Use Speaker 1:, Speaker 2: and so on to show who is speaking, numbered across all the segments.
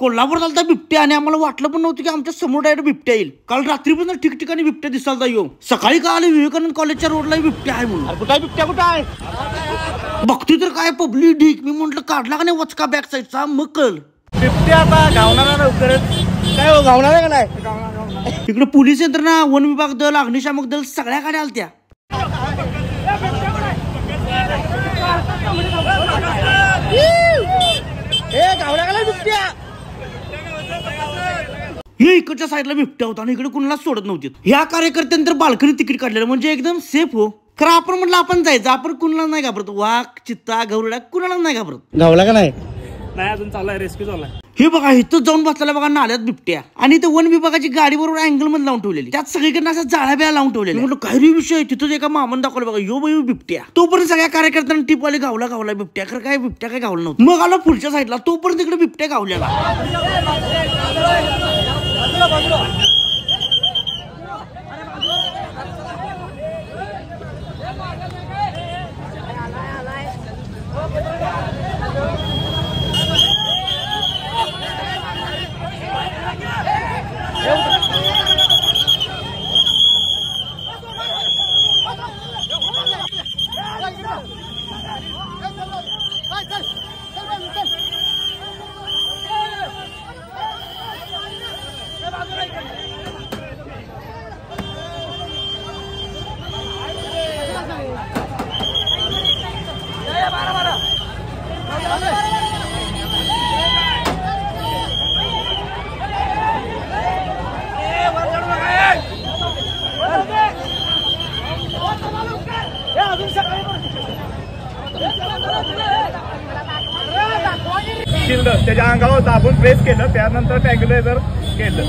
Speaker 1: कोल्हापूरात आलता बिबट्या आणि आम्हाला वाटलं पण नव्हतं की आमच्या समोर डायरेक्ट बिबट्या येईल. काल रात्रीपासून ठिकठिकाणी बिबट्या दिसालता येऊ. सकाळी कळालं विवेकानंद कॉलेजच्या रोडला बिबट्या आहे म्हणून.
Speaker 2: कुठे बिबट्या कुठं आहे
Speaker 1: बघतोय तर काय पब्लिक ढीक. मी म्हंटल काढला का नाही वचका बॅक साईडचा मग कळ
Speaker 2: बिबट्या आता गावणार लवकरच. काय हो गावणार आहे का नाही?
Speaker 1: इकडे पोलीस यंत्रणा, वन विभाग दल, अग्निशामक दल सगळ्या गाड्या आलत्या. हे इकडच्या साईडला बिबट्या होता आणि इकडे कुणाला सोडत नव्हते. ह्या कार्यकर्त्यांनी तर बाल्कनी तिकीट काढलेलं म्हणजे एकदम सेफ हो. खरं आपण म्हटलं आपण जायचं, आपण कुणाला नाही घाबरत. वाघ, चित्ता, गरुडा कुणाला नाही घाबरत.
Speaker 2: गावला का नाही? नाही अजून चाललाय, रेस्क्यू चाललाय.
Speaker 1: हे बघा इथं जाऊन बसलेला बघा नाल्यात बिबट्या आणि इथं वन विभागाची गाडी बरोबर अँगल मध्ये लावून ठेवलेली. त्यात सगळीकडे असं जाळ्या बिळ्या लावून ठेवलेली. म्हटलं काही विषय तिथं एका मामन दाखवलं बघा यो बाई बिबट्या. तोपर्यंत सगळ्या कार्यकर्त्यांना टिप आली गावला बिबट्या. खरं काय बिबट्या काय गावलं नव्हतं. मग आला पुढच्या साईडला तोपर्यंत इकडे बिबट्या गावलेला.
Speaker 2: त्याच्या अंगावर दाबून प्रेस केलं, त्यानंतर ट्रँग्युलर केलं.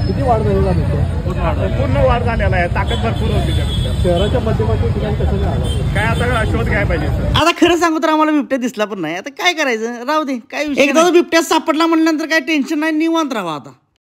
Speaker 2: किती वाढ झाली? पूर्ण वाढ झालेला आहे. ताकद भरपूर होती त्या शहराच्या मध्यभागी ठिकाणी. कसं नाही काय आता शोध घ्यायला पाहिजे.
Speaker 1: आता खरं सांगू तर आम्हाला बिबट्या दिसला पण नाही. आता काय करायचं, राहू दे. काय एकदा बिबट्या सापडला म्हणल्यानंतर काय टेन्शन नाही, निवांत राहा आता.